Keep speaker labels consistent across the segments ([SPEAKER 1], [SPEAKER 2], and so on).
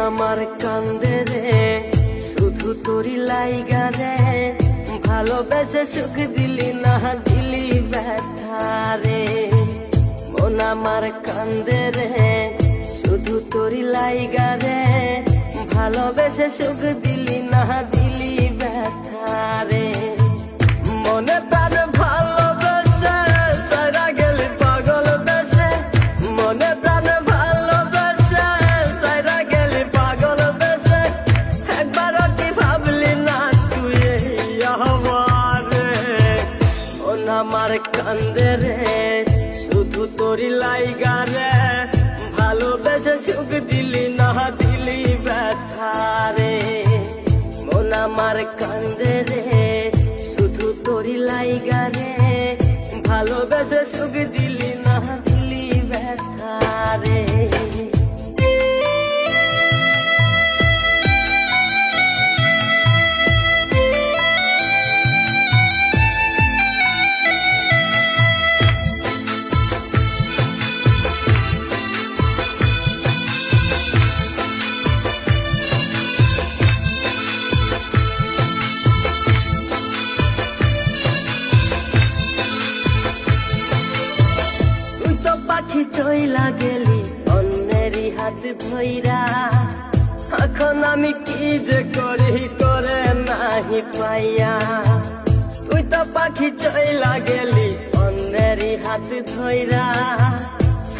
[SPEAKER 1] আমার কান্দে রে শুধু তোরি লাইগা রে, ভালোবেসে সুখ দিলি না দিলি ব্যথা রে। মন আমার কান্দে রে শুধু তোরি লাইগা রে, ভালোবেসে সুখ দিলি না দিলি ব্যথা রে। মনে প্রাণ ভালোবেসে সারা গেলি পাগল বেশে, মনে প্রাণ ভালোবেসে সারা গেলি পাগল বেশে, একবারও কি ভাবলি না তুই আমার রে। মন আমার কান্দে রে শুধু তোরি লাইগা রে, ভালোবেসে সুখ দিলি না দিলি ব্যথা রে। মন আমার কান্দে রে শুধু তোরি লাইগা রে, ভালোবেসে সুখ দিলি না দিলি ব্যথা রে। পাখি চইলা গেলি অন্যেরই হাত ভৈরা, এখন আমি কি যে করি করে নাহি পাইয়া। তুই তো পাখি চইলা গেলি অন্যেরই হাত ধৈরা,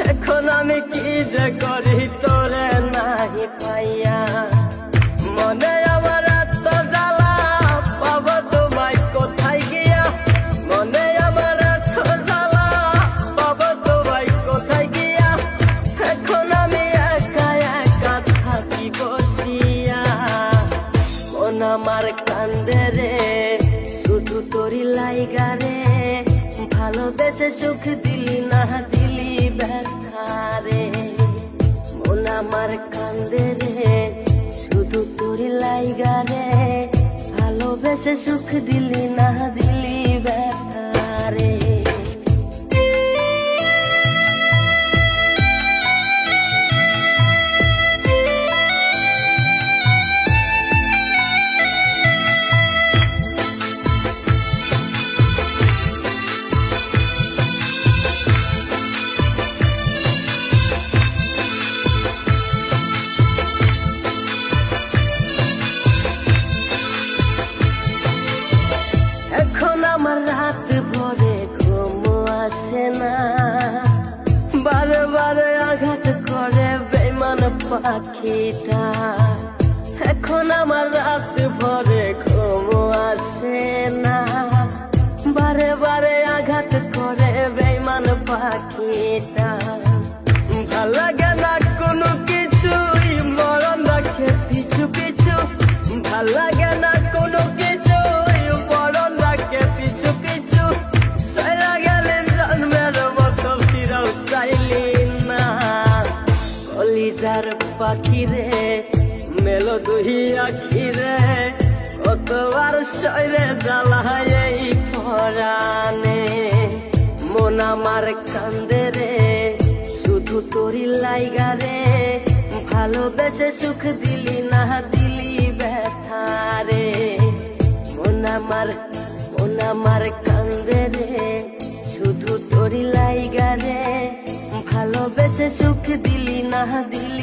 [SPEAKER 1] এখন আমি কি যে করি তোরে নাহি পাইয়া। মনে আমার এত জ্বালা পাবো তোমায় কোথায় গিয়া, মনে আমার এত জ্বালা পাবো তোমায় কোথায় গিয়া, এখন আমি একা একা থাকি বসিয়া। মন আমার কান্দে রে শুধু তোরি লাইগা রে, ভালোবেসে সুখ দিলি না দিলি ব্যথা রে। মন আমার কান্দে রে শুধু তোরি লাইগা রে, ভালোবেসে সুখ দিলি না দিলি ব্যথা রে। এখন আমার রাত ভরে ঘুম আসে না, বারে বারে আঘাত করে বেঈমান পাখিটা। এখন আমার রাত ভরে ঘুম আসে না, বারে বারে আঘাত করে বেঈমান পাখিটা। ভাল লাগে না কোনো কিছুই মরণ রাখে পিছু পিছু, ভাল লাগে না কোনো কিছুই মরণ রাখে পিছু পিছু। সারা গেলে জন্মের মতো ফিরাও চাইলি না, কলিজার পাখি রে মেলো দুই আখি রে, কতবার শরীরে জ্বালায় এই পরাণে। মন আমার কান্দে রে শুধু তোরি লাইগা রে, ভালোবেসে সুখ দিলি না দিলি ব্যথা রে। মন আমার কান্দে রে শুধু তোরি লাইগা রে, ভালোবেসে সুখ দিলি না দিলি